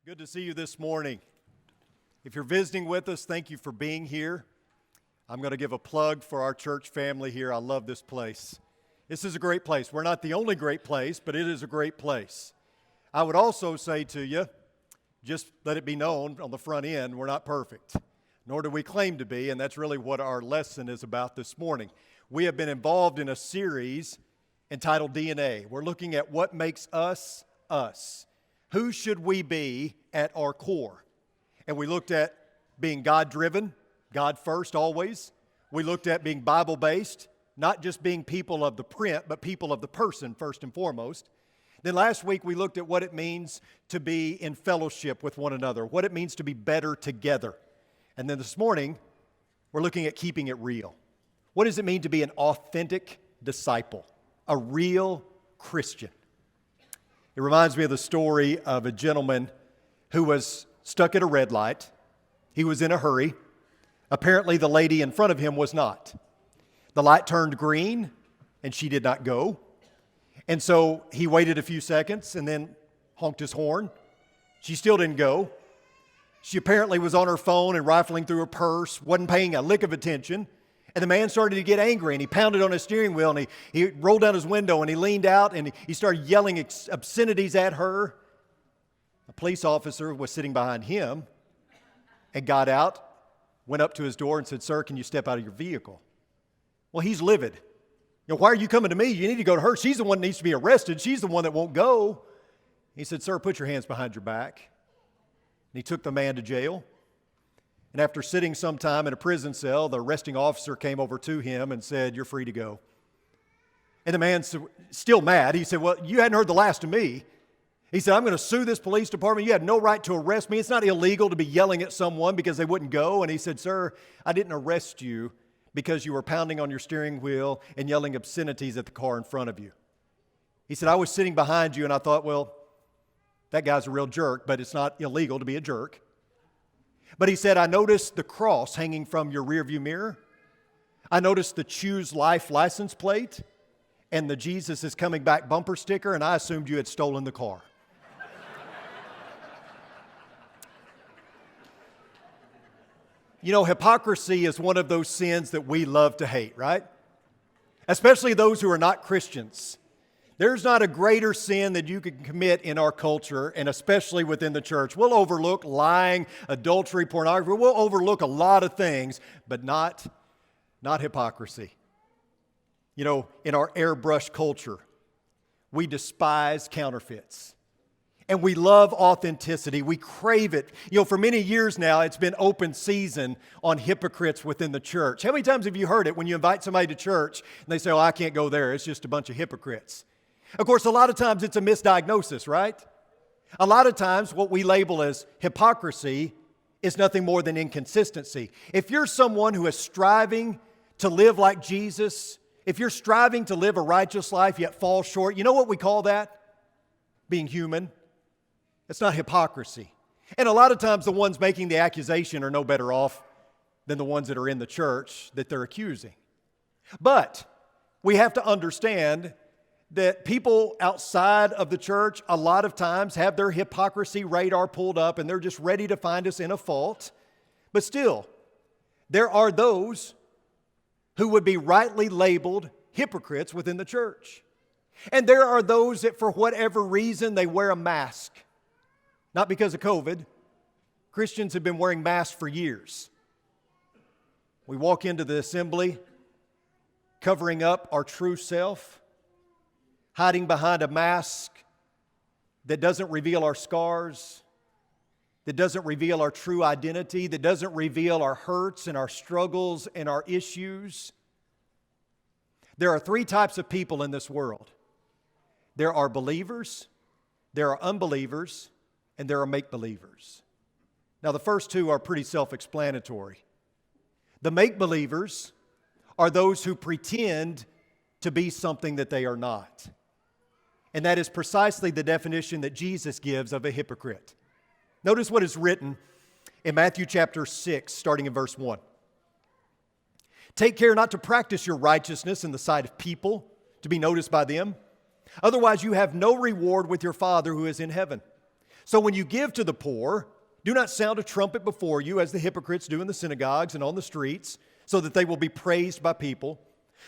Good to see you this morning. If you're visiting with us, thank you for being here. I'm going to give a plug for our church family here. I love this place. This is a great place. We're not the only great place, but it is a great place. I would also say to you, just let it be known on the front end, we're not perfect, nor do we claim to be, and that's really what our lesson is about this morning. We have been involved in a series entitled D.N.A. We're looking at what makes us, us. Who should we be at our core? And we looked at being God-driven, God first always. We looked at being Bible-based, not just being people of the print, but people of the person first and foremost. Then last week we looked at what it means to be in fellowship with one another, what it means to be better together. And then this morning, we're looking at keeping it real. What does it mean to be an authentic disciple, a real Christian? It reminds me of the story of a gentleman who was stuck at a red light. He was in a hurry. Apparently, the lady in front of him was not. The light turned green, and she did not go. And so he waited a few seconds and then honked his horn. She still didn't go. She apparently was on her phone and rifling through her purse, wasn't paying a lick of attention. And the man started to get angry, and he pounded on his steering wheel, and he rolled down his window, and he leaned out, and he started yelling obscenities at her. A police officer was sitting behind him and got out, went up to his door and said, "Sir, can you step out of your vehicle?" Well, he's livid. Why are you coming to me? You need to go to her. She's the one that needs to be arrested. She's the one that won't go. He said, "Sir, put your hands behind your back." And he took the man to jail. And after sitting some time in a prison cell, the arresting officer came over to him and said, "You're free to go." And the man, still mad, he said, "Well, you hadn't heard the last of me." He said, "I'm going to sue this police department. You had no right to arrest me. It's not illegal to be yelling at someone because they wouldn't go." And he said, "Sir, I didn't arrest you because you were pounding on your steering wheel and yelling obscenities at the car in front of you." He said, "I was sitting behind you and I thought, well, that guy's a real jerk, but it's not illegal to be a jerk." But he said, "I noticed the cross hanging from your rearview mirror. I noticed the Choose Life license plate and the Jesus is Coming Back bumper sticker, and I assumed you had stolen the car." You know, hypocrisy is one of those sins that we love to hate, right? Especially those who are not Christians. There's not a greater sin that you can commit in our culture, and especially within the church. We'll overlook lying, adultery, pornography. We'll overlook a lot of things, but not hypocrisy. You know, in our airbrush culture, we despise counterfeits. And we love authenticity. We crave it. You know, for many years now, it's been open season on hypocrites within the church. How many times have you heard it when you invite somebody to church and they say, "Oh, I can't go there. It's just a bunch of hypocrites." Of course, a lot of times it's a misdiagnosis, right? A lot of times what we label as hypocrisy is nothing more than inconsistency. If you're someone who is striving to live like Jesus, if you're striving to live a righteous life yet fall short, you know what we call that? Being human. It's not hypocrisy. And a lot of times the ones making the accusation are no better off than the ones that are in the church that they're accusing. But we have to understand that people outside of the church a lot of times have their hypocrisy radar pulled up and they're just ready to find us in a fault. But still, there are those who would be rightly labeled hypocrites within the church. And there are those that for whatever reason they wear a mask. Not because of COVID. Christians have been wearing masks for years. We walk into the assembly covering up our true self, hiding behind a mask that doesn't reveal our scars, that doesn't reveal our true identity, that doesn't reveal our hurts and our struggles and our issues. There are three types of people in this world. There are believers, there are unbelievers, and there are make-believers. Now, the first two are pretty self-explanatory. The make-believers are those who pretend to be something that they are not. And that is precisely the definition that Jesus gives of a hypocrite. Notice what is written in Matthew chapter 6, starting in verse 1. "Take care not to practice your righteousness in the sight of people, to be noticed by them. Otherwise you have no reward with your Father who is in heaven. So when you give to the poor, do not sound a trumpet before you as the hypocrites do in the synagogues and on the streets, so that they will be praised by people.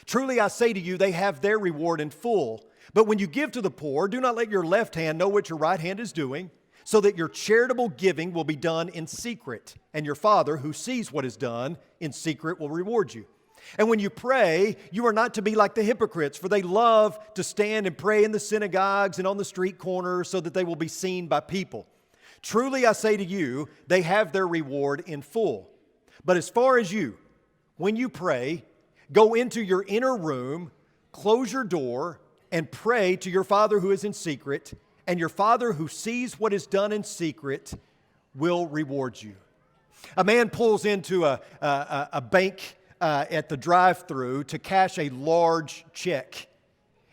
Truly I say to you, they have their reward in full. But when you give to the poor, do not let your left hand know what your right hand is doing, so that your charitable giving will be done in secret, and your Father who sees what is done in secret will reward you. And when you pray, you are not to be like the hypocrites, for they love to stand and pray in the synagogues and on the street corners so that they will be seen by people. Truly I say to you, they have their reward in full. But as far as you, when you pray, go into your inner room, close your door, and pray to your Father who is in secret, and your Father who sees what is done in secret will reward you. A man pulls into a bank at the drive-thru to cash a large check.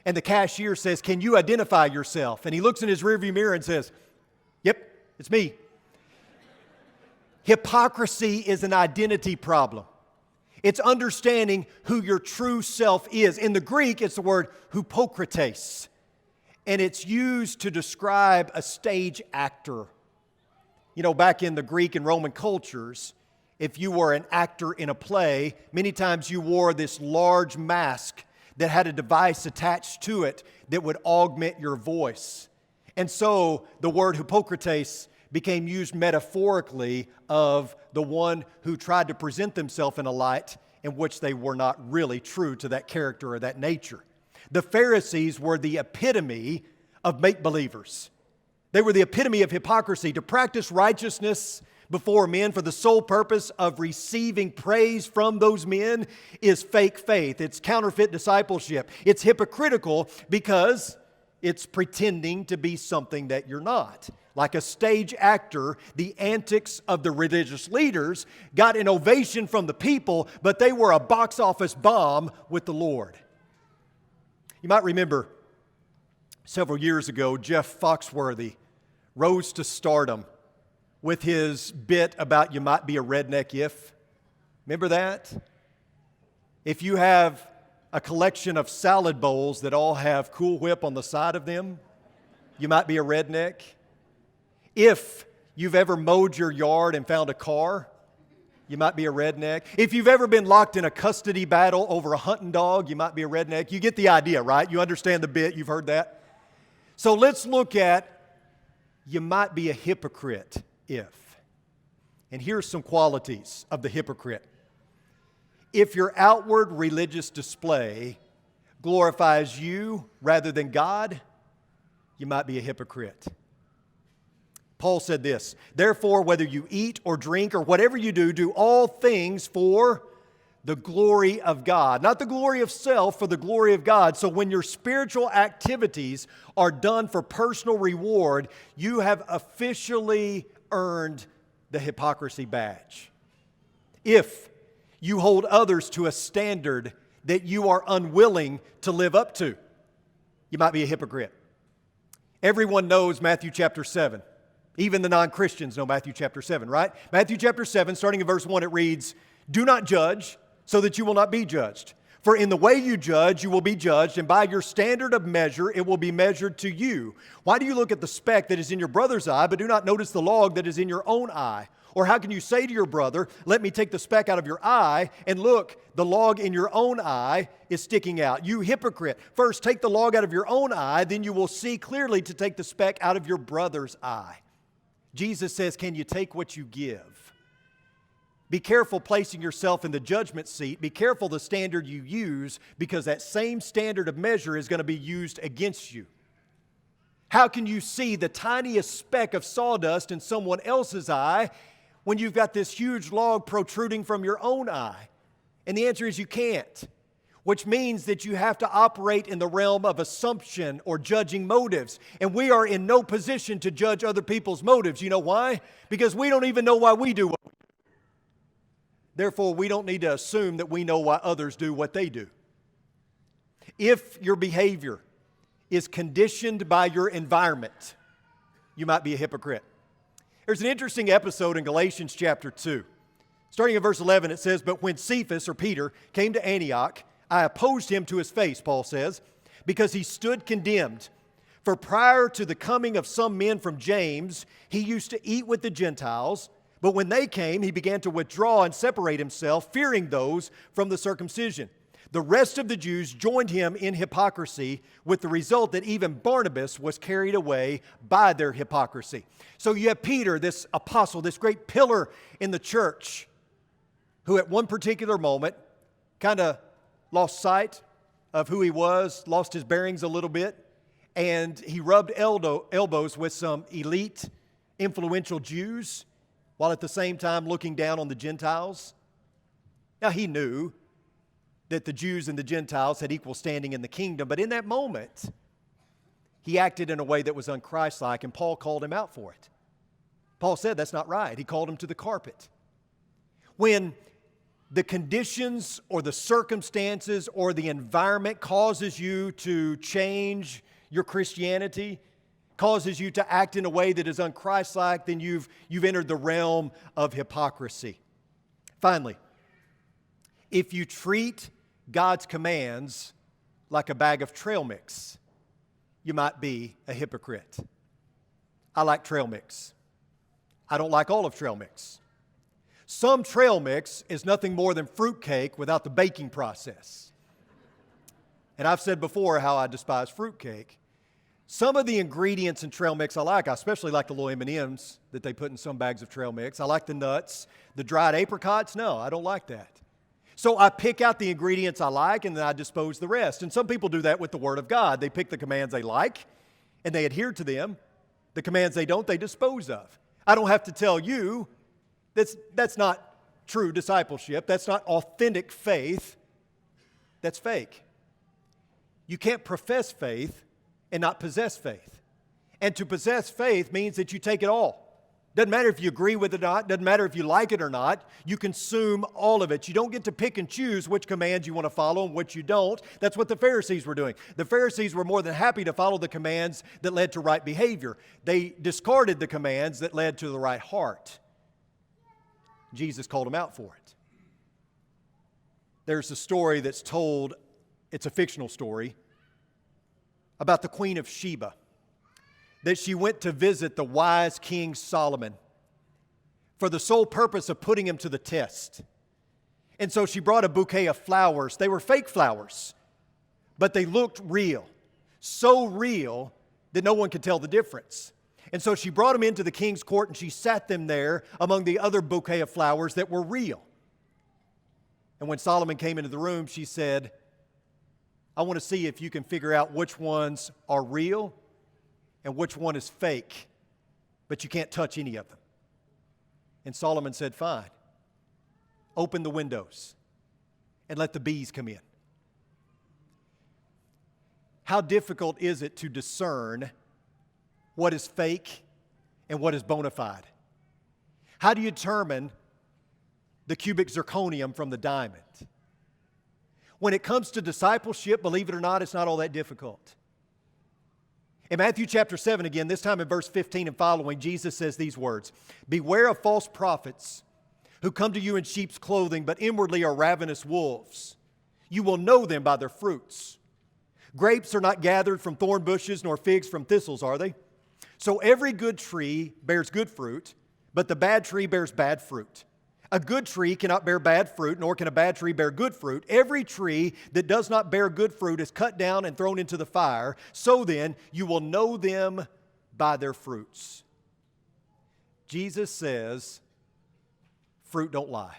And the cashier says, "Can you identify yourself?" And he looks in his rearview mirror and says, "Yep, it's me." Hypocrisy is an identity problem. It's understanding who your true self is. In the Greek, it's the word hypocrites, and it's used to describe a stage actor. You know, back in the Greek and Roman cultures, if you were an actor in a play, many times you wore this large mask that had a device attached to it that would augment your voice. And so the word hypocrites became used metaphorically of the one who tried to present themselves in a light in which they were not really true to that character or that nature. The Pharisees were the epitome of make-believers. They were the epitome of hypocrisy. To practice righteousness before men for the sole purpose of receiving praise from those men is fake faith. It's counterfeit discipleship. It's hypocritical because it's pretending to be something that you're not. Like a stage actor, the antics of the religious leaders got an ovation from the people, but they were a box office bomb with the Lord. You might remember several years ago, Jeff Foxworthy rose to stardom with his bit about you might be a redneck if. Remember that? If you have a collection of salad bowls that all have Cool Whip on the side of them, you might be a redneck. If you've ever mowed your yard and found a car, you might be a redneck. If you've ever been locked in a custody battle over a hunting dog, you might be a redneck. You get the idea, right? You understand the bit. You've heard that. So let's look at you might be a hypocrite if. And here's some qualities of the hypocrite. If your outward religious display glorifies you rather than God, you might be a hypocrite. Paul said this, "Therefore, whether you eat or drink or whatever you do, do all things for the glory of God." Not the glory of self, for the glory of God. So when your spiritual activities are done for personal reward, you have officially earned the hypocrisy badge. If you hold others to a standard that you are unwilling to live up to, you might be a hypocrite. Everyone knows Matthew chapter 7. Even the non-Christians know Matthew chapter 7, right? Matthew chapter 7, starting in verse 1, it reads, "Do not judge, so that you will not be judged. For in the way you judge, you will be judged, and by your standard of measure, it will be measured to you. Why do you look at the speck that is in your brother's eye, but do not notice the log that is in your own eye? Or how can you say to your brother, 'Let me take the speck out of your eye,' and look, the log in your own eye is sticking out? You hypocrite, first take the log out of your own eye, then you will see clearly to take the speck out of your brother's eye." Jesus says, can you take what you give? Be careful placing yourself in the judgment seat. Be careful the standard you use, because that same standard of measure is going to be used against you. How can you see the tiniest speck of sawdust in someone else's eye when you've got this huge log protruding from your own eye? And the answer is you can't, which means that you have to operate in the realm of assumption or judging motives. And we are in no position to judge other people's motives. You know why? Because we don't even know why we do what we do. Therefore, we don't need to assume that we know why others do what they do. If your behavior is conditioned by your environment, you might be a hypocrite. There's an interesting episode in Galatians chapter 2. Starting in verse 11, it says, "But when Cephas, or Peter, came to Antioch, I opposed him to his face," Paul says, "because he stood condemned. For prior to the coming of some men from James, he used to eat with the Gentiles, but when they came, he began to withdraw and separate himself, fearing those from the circumcision. The rest of the Jews joined him in hypocrisy, with the result that even Barnabas was carried away by their hypocrisy. So you have Peter, this apostle, this great pillar in the church, who at one particular moment kind of lost sight of who he was, lost his bearings a little bit, and he rubbed elbows with some elite, influential Jews, while at the same time looking down on the Gentiles. Now he knew that the Jews and the Gentiles had equal standing in the kingdom, but in that moment, he acted in a way that was unchristlike, and Paul called him out for it. Paul said that's not right. He called him to the carpet. When the conditions or the circumstances or the environment causes you to change your Christianity, causes you to act in a way that is unchristlike, then you've entered the realm of hypocrisy. Finally, if you treat God's commands like a bag of trail mix, you might be a hypocrite. I like trail mix. I don't like all of trail mix. Some trail mix is nothing more than fruitcake without the baking process. And I've said before how I despise fruitcake. Some of the ingredients in trail mix I like. I especially like the little M&Ms that they put in some bags of trail mix. I like the nuts. The dried apricots, no, I don't like that. So I pick out the ingredients I like and then I dispose the rest. And some people do that with the Word of God. They pick the commands they like and they adhere to them. The commands they don't, they dispose of. I don't have to tell you that's not true discipleship. That's not authentic faith. That's fake. You can't profess faith and not possess faith. And to possess faith means that you take it all. Doesn't matter if you agree with it or not. Doesn't matter if you like it or not. You consume all of it. You don't get to pick and choose which commands you want to follow and which you don't. That's what the Pharisees were doing. The Pharisees were more than happy to follow the commands that led to right behavior. They discarded the commands that led to the right heart. Jesus called them out for it. There's a story that's told, it's a fictional story, about the Queen of Sheba, that she went to visit the wise King Solomon for the sole purpose of putting him to the test. And so she brought a bouquet of flowers. They were fake flowers, but they looked real. So real that no one could tell the difference. And so she brought them into the king's court and she sat them there among the other bouquet of flowers that were real. And when Solomon came into the room, she said, I want to see if you can figure out which ones are real and which one is fake, but you can't touch any of them. And Solomon said, fine, open the windows and let the bees come in. How difficult is it to discern what is fake and what is bona fide? How do you determine the cubic zirconium from the diamond? When it comes to discipleship, believe it or not, it's not all that difficult. In Matthew chapter 7, again, this time in verse 15 and following, Jesus says these words, beware of false prophets who come to you in sheep's clothing, but inwardly are ravenous wolves. You will know them by their fruits. Grapes are not gathered from thorn bushes, nor figs from thistles, are they? So every good tree bears good fruit, but the bad tree bears bad fruit. A good tree cannot bear bad fruit, nor can a bad tree bear good fruit. Every tree that does not bear good fruit is cut down and thrown into the fire. So then, you will know them by their fruits. Jesus says, fruit don't lie.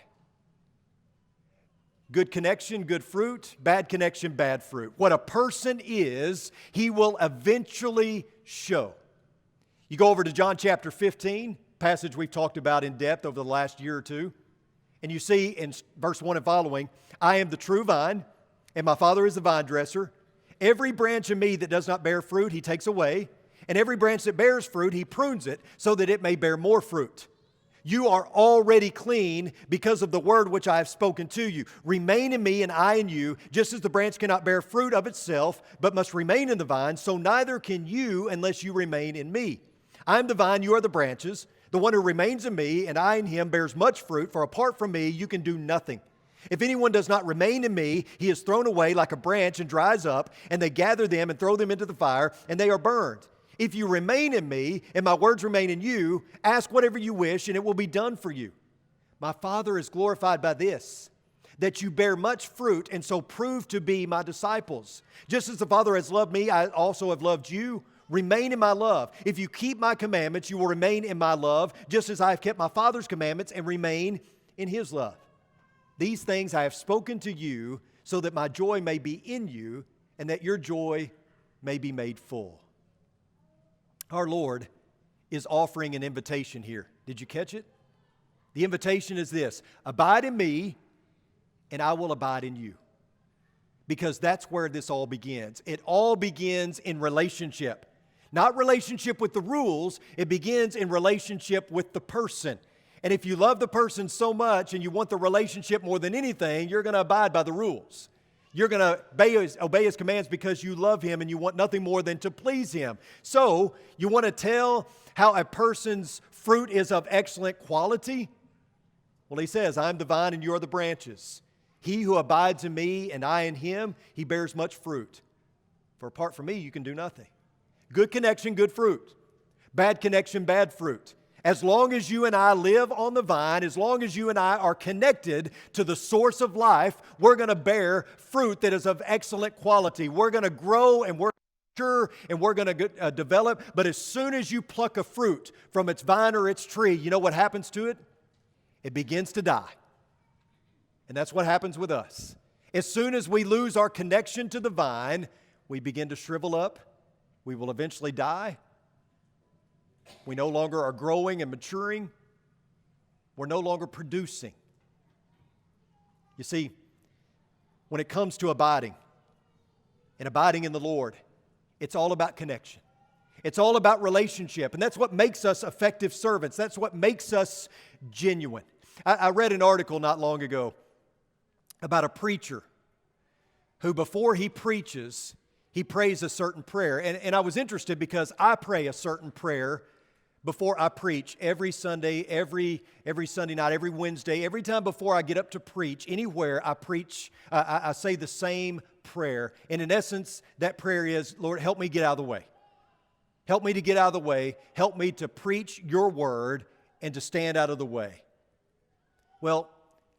Good connection, good fruit. Bad connection, bad fruit. What a person is, he will eventually show. You go over to John chapter 15, passage we've talked about in depth over the last year or two, and you see in verse 1 and following, I am the true vine, and my Father is the vine dresser. Every branch in me that does not bear fruit, he takes away, and every branch that bears fruit, he prunes it, so that it may bear more fruit. You are already clean because of the word which I have spoken to you. Remain in me and I in you, just as the branch cannot bear fruit of itself, but must remain in the vine, so neither can you unless you remain in me. I am the vine, you are the branches. The one who remains in me and I in him bears much fruit, for apart from me you can do nothing. If anyone does not remain in me, he is thrown away like a branch and dries up, and they gather them and throw them into the fire, and they are burned. If you remain in me, and my words remain in you, ask whatever you wish, and it will be done for you. My Father is glorified by this, that you bear much fruit, and so prove to be my disciples. Just as the Father has loved me, I also have loved you. Remain in my love. If you keep my commandments, you will remain in my love, just as I have kept my Father's commandments and remain in his love. These things I have spoken to you, so that my joy may be in you, and that your joy may be made full. Our Lord is offering an invitation here. Did you catch it? The invitation is this: abide in me, and I will abide in you. Because that's where this all begins. It all begins in relationship. Not relationship with the rules, it begins in relationship with the person. And if you love the person so much and you want the relationship more than anything, you're going to abide by the rules. You're going to obey his commands because you love him and you want nothing more than to please him. So, you want to tell how a person's fruit is of excellent quality? Well, he says, I am the vine and you are the branches. He who abides in me and I in him, he bears much fruit. For apart from me, you can do nothing. Good connection, good fruit. Bad connection, bad fruit. As long as you and I live on the vine, as long as you and I are connected to the source of life, we're going to bear fruit that is of excellent quality. We're going to grow and we're mature and we're going to develop. But as soon as you pluck a fruit from its vine or its tree, you know what happens to it? It begins to die. And that's what happens with us. As soon as we lose our connection to the vine, we begin to shrivel up. We will eventually die. We no longer are growing and maturing. We're no longer producing. You see, when it comes to abiding and abiding in the Lord, it's all about connection. It's all about relationship. And that's what makes us effective servants. That's what makes us genuine. I read an article not long ago about a preacher who, before he preaches, he prays a certain prayer. And I was interested because I pray a certain prayer before I preach every Sunday, every Sunday night, every Wednesday. Every time before I get up to preach, anywhere I preach, I say the same prayer. And in essence, that prayer is, Lord, help me get out of the way. Help me to get out of the way. Help me to preach your word and to stand out of the way. Well,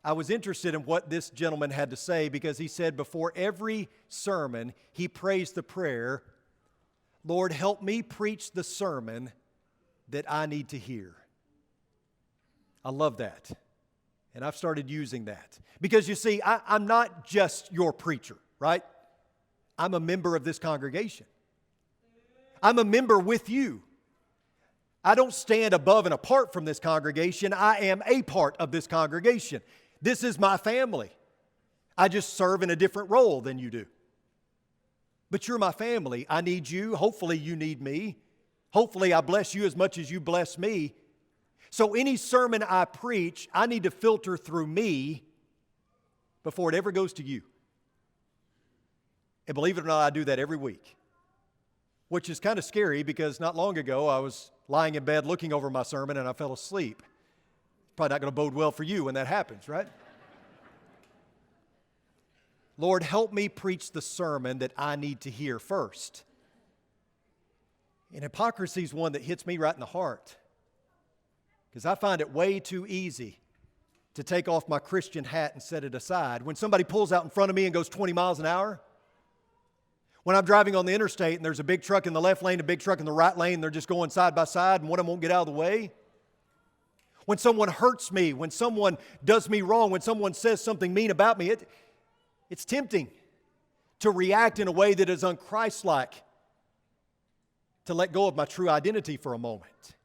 I was interested in what this gentleman had to say because he said before every sermon, he prays the prayer, Lord, help me preach the sermon that I need to hear. I love that. And I've started using that. Because you see, I'm not just your preacher, right? I'm a member of this congregation. I'm a member with you. I don't stand above and apart from this congregation. I am a part of this congregation. This is my family. I just serve in a different role than you do. But you're my family. I need you. Hopefully you need me. Hopefully I bless you as much as you bless me. So any sermon I preach, I need to filter through me before it ever goes to you. And believe it or not, I do that every week. Which is kind of scary because not long ago I was lying in bed looking over my sermon and I fell asleep. Probably not going to bode well for you when that happens, right? Lord, help me preach the sermon that I need to hear first. And hypocrisy is one that hits me right in the heart because I find it way too easy to take off my Christian hat and set it aside. When somebody pulls out in front of me and goes 20 miles an hour, when I'm driving on the interstate and there's a big truck in the left lane, a big truck in the right lane, they're just going side by side and one of them won't get out of the way. When someone hurts me, when someone does me wrong, when someone says something mean about me, it's tempting to react in a way that is unchristlike, to let go of my true identity for a moment.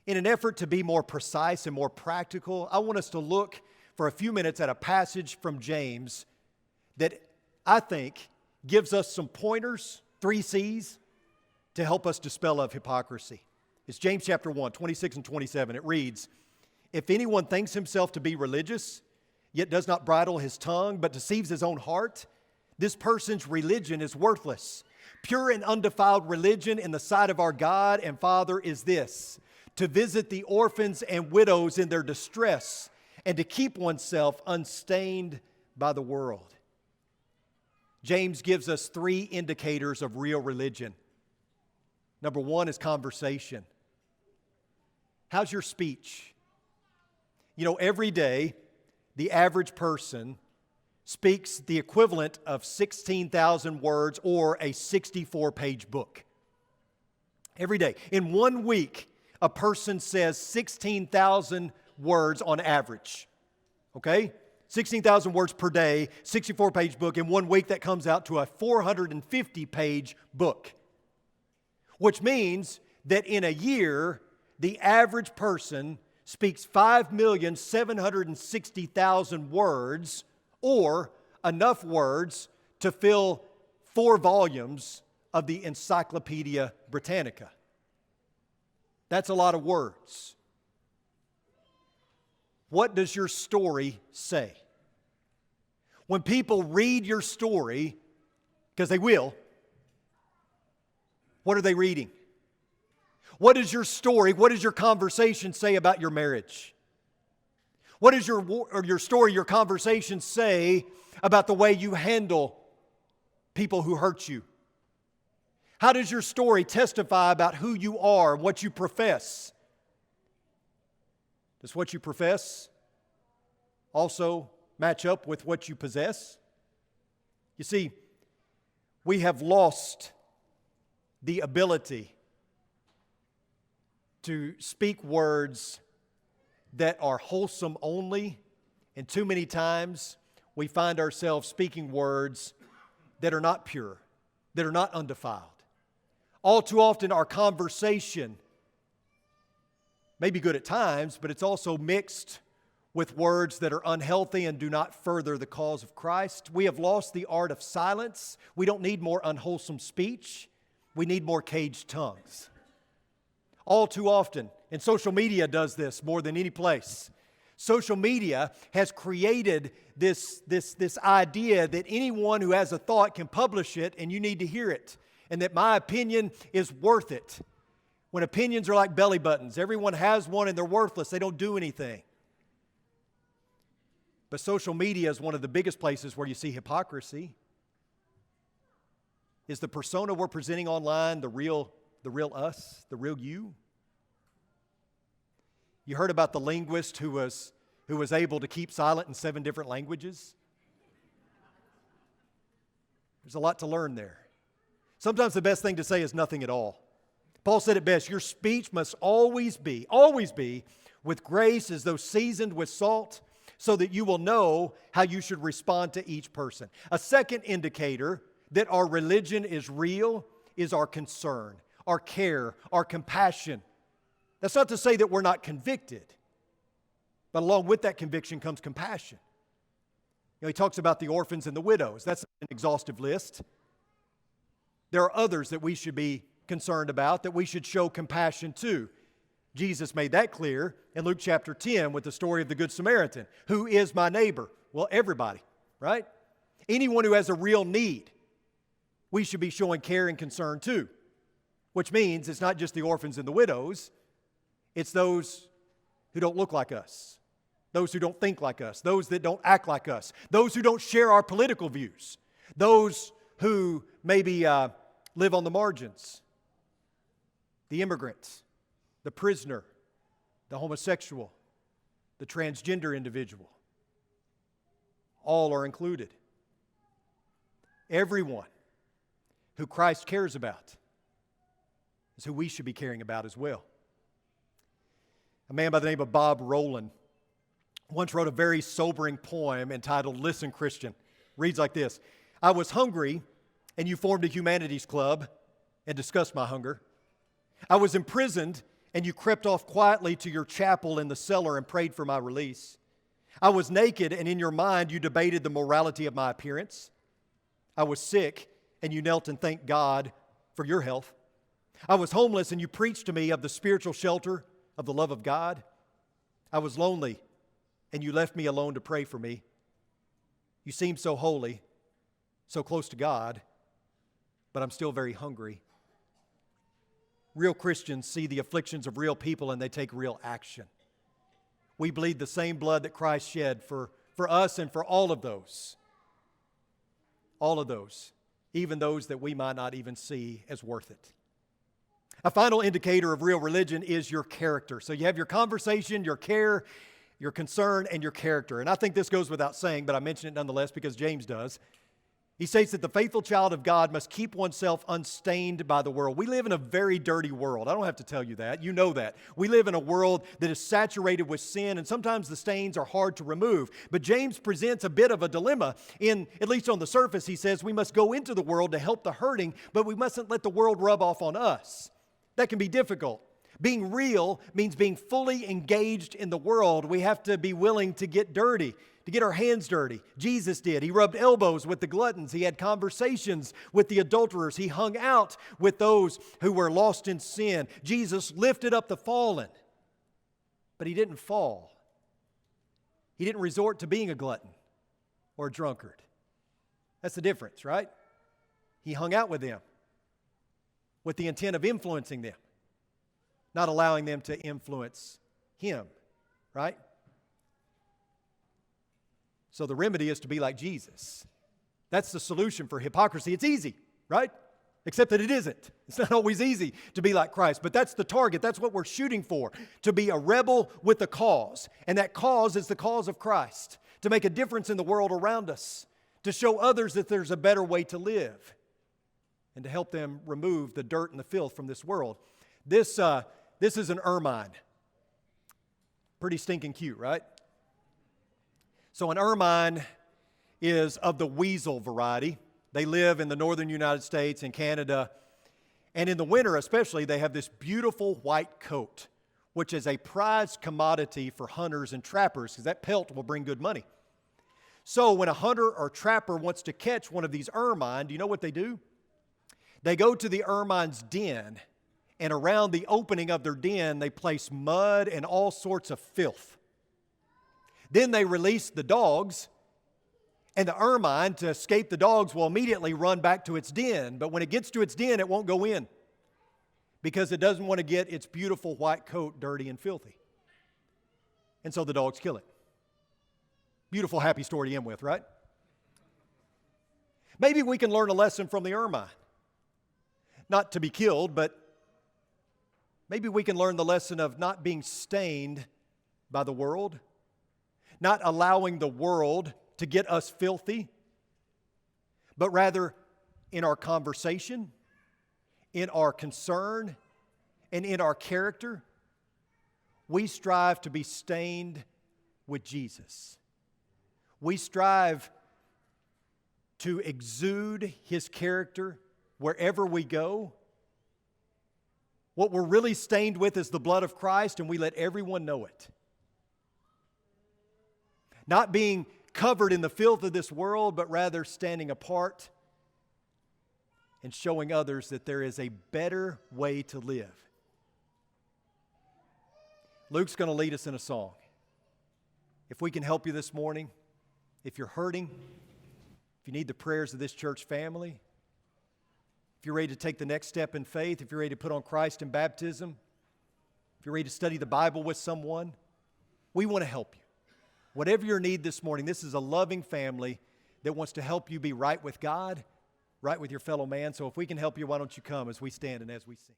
In an effort to be more precise and more practical, I want us to look for a few minutes at a passage from James that I think gives us some pointers, 3 C's, to help us dispel of hypocrisy. It's James chapter 1, 26 and 27. It reads, if anyone thinks himself to be religious, yet does not bridle his tongue, but deceives his own heart, this person's religion is worthless. Pure and undefiled religion in the sight of our God and Father is this, to visit the orphans and widows in their distress and to keep oneself unstained by the world. James gives us 3 indicators of real religion. Number 1 is conversation. How's your speech? You know, every day, the average person speaks the equivalent of 16,000 words or a 64-page book. Every day. In 1 week, a person says 16,000 words on average. Okay? 16,000 words per day, 64-page book. In 1 week, that comes out to a 450-page book. Which means that in a year, the average person speaks 5,760,000 words, or enough words to fill 4 volumes of the Encyclopedia Britannica. That's a lot of words. What does your story say? When people read your story, because they will, what are they reading? What is your story, what does your conversation say about your marriage? What does your story, your conversation say about the way you handle people who hurt you? How does your story testify about who you are, what you profess? Does what you profess also match up with what you possess? You see, we have lost the ability to speak words that are wholesome only, and too many times we find ourselves speaking words that are not pure, that are not undefiled. All too often our conversation may be good at times, but it's also mixed with words that are unhealthy and do not further the cause of Christ. We have lost the art of silence. We don't need more unwholesome speech. We need more caged tongues. All too often, and social media does this more than any place. Social media has created this idea that anyone who has a thought can publish it and you need to hear it, and that my opinion is worth it. When opinions are like belly buttons, everyone has one and they're worthless, they don't do anything. But social media is one of the biggest places where you see hypocrisy. Is the persona we're presenting online the real us, the real you? You heard about the linguist who was able to keep silent in 7 different languages? There's a lot to learn there. Sometimes the best thing to say is nothing at all. Paul said it best, your speech must always be with grace as though seasoned with salt, so that you will know how you should respond to each person. A second indicator that our religion is real is our concern, our care, our compassion. That's not to say that we're not convicted, but along with that conviction comes compassion. You know, he talks about the orphans and the widows. That's an exhaustive list. There are others that we should be concerned about, that we should show compassion to. Jesus made that clear in Luke chapter 10 with the story of the Good Samaritan. Who is my neighbor? Well, everybody, right? Anyone who has a real need, we should be showing care and concern to. Which means it's not just the orphans and the widows, it's those who don't look like us, those who don't think like us, those that don't act like us, those who don't share our political views, those who maybe live on the margins, the immigrants, the prisoner, the homosexual, the transgender individual. All are included. Everyone who Christ cares about is who we should be caring about as well. A man by the name of Bob Rowland once wrote a very sobering poem entitled "Listen, Christian." Reads like this: I was hungry, and you formed a humanities club and discussed my hunger. I was imprisoned, and you crept off quietly to your chapel in the cellar and prayed for my release. I was naked, and in your mind you debated the morality of my appearance. I was sick, and you knelt and thanked God for your health. I was homeless, and you preached to me of the spiritual shelter of the love of God. I was lonely, and you left me alone to pray for me. You seemed so holy, so close to God, but I'm still very hungry. Real Christians see the afflictions of real people and they take real action. We bleed the same blood that Christ shed for us and for all of those. All of those, even those that we might not even see as worth it. A final indicator of real religion is your character. So you have your conversation, your care, your concern, and your character. And I think this goes without saying, but I mention it nonetheless because James does. He states that the faithful child of God must keep oneself unstained by the world. We live in a very dirty world. I don't have to tell you that. You know that. We live in a world that is saturated with sin, and sometimes the stains are hard to remove. But James presents a bit of a dilemma. At least on the surface, he says we must go into the world to help the hurting, but we mustn't let the world rub off on us. That can be difficult. Being real means being fully engaged in the world. We have to be willing to get dirty, to get our hands dirty. Jesus did. He rubbed elbows with the gluttons. He had conversations with the adulterers. He hung out with those who were lost in sin. Jesus lifted up the fallen, but he didn't fall. He didn't resort to being a glutton or a drunkard. That's the difference, right? He hung out with them with the intent of influencing them, not allowing them to influence him, right? So the remedy is to be like Jesus. That's the solution for hypocrisy. It's easy, right? Except that it isn't. It's not always easy to be like Christ, but that's the target. That's what we're shooting for, to be a rebel with a cause. And that cause is the cause of Christ, to make a difference in the world around us, to show others that there's a better way to live, and to help them remove the dirt and the filth from this world. This is an ermine. Pretty stinking cute, right? So an ermine is of the weasel variety. They live in the northern United States and Canada. And in the winter especially, they have this beautiful white coat, which is a prized commodity for hunters and trappers because that pelt will bring good money. So when a hunter or trapper wants to catch one of these ermine, do you know what they do? They go to the ermine's den, and around the opening of their den, they place mud and all sorts of filth. Then they release the dogs, and the ermine, to escape the dogs, will immediately run back to its den. But when it gets to its den, it won't go in because it doesn't want to get its beautiful white coat dirty and filthy. And so the dogs kill it. Beautiful, happy story to end with, right? Maybe we can learn a lesson from the ermine. Not to be killed, but maybe we can learn the lesson of not being stained by the world, not allowing the world to get us filthy, but rather in our conversation, in our concern, and in our character, we strive to be stained with Jesus. We strive to exude His character wherever we go. What we're really stained with is the blood of Christ, and we let everyone know it. Not being covered in the filth of this world, but rather standing apart and showing others that there is a better way to live. Luke's going to lead us in a song. If we can help you this morning, if you're hurting, if you need the prayers of this church family, if you're ready to take the next step in faith, if you're ready to put on Christ in baptism, if you're ready to study the Bible with someone, we want to help you. Whatever your need this morning, this is a loving family that wants to help you be right with God, right with your fellow man. So if we can help you, why don't you come as we stand and as we sing.